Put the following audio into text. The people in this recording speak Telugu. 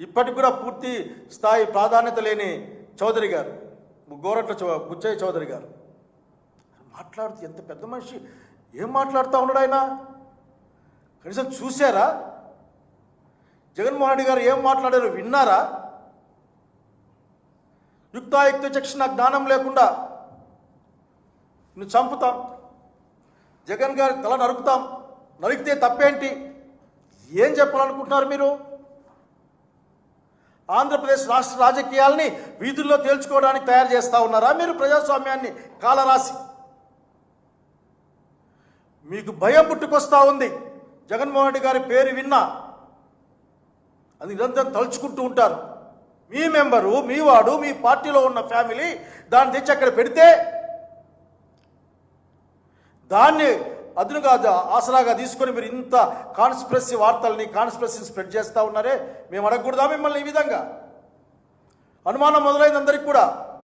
ఇప్పటికి కూడా పూర్తి స్థాయి ప్రాధాన్యత లేని చౌదరి గారు, గోరట్ల బుచ్చయ్య చౌదరి గారు మాట్లాడుతూ ఎంత పెద్ద మనిషి ఏం మాట్లాడుతూ ఉన్నాడు ఆయన? కనీసం చూశారా? జగన్మోహన్ రెడ్డి గారు ఏం మాట్లాడారో విన్నారా? యుక్తాయుక్త చక్షణ జ్ఞానం లేకుండా నువ్వు చంపుతాం, జగన్ గారి తల నరుకుతాం, నరికితే తప్పేంటి? ఏం చెప్పాలనుకుంటున్నారు మీరు? ఆంధ్రప్రదేశ్ రాష్ట్ర రాజకీయాల్ని వీధుల్లో తేల్చుకోవడానికి తయారు చేస్తూ ఉన్నారా మీరు? ప్రజాస్వామ్యాన్ని కాలరాసి మీకు భయం పుట్టుకొస్తూ ఉంది. జగన్మోహన్ రెడ్డి గారి పేరు విన్నా అది నిరంతరం తలుచుకుంటూ ఉంటారు. మీ మెంబరు, మీ వాడు, మీ పార్టీలో ఉన్న ఫ్యామిలీ దాన్ని తెచ్చి అక్కడ పెడితే దాన్ని అదునుగా ఆసరాగా తీసుకొని మీరు ఇంత కాన్స్పిరసీ వార్తల్ని కాన్స్పిరసీని స్ప్రెడ్ చేస్తూ ఉన్నారే. మేము అడగకూడదా మిమ్మల్ని? ఈ విధంగా అనుమానం మొదలైంది అందరికి కూడా.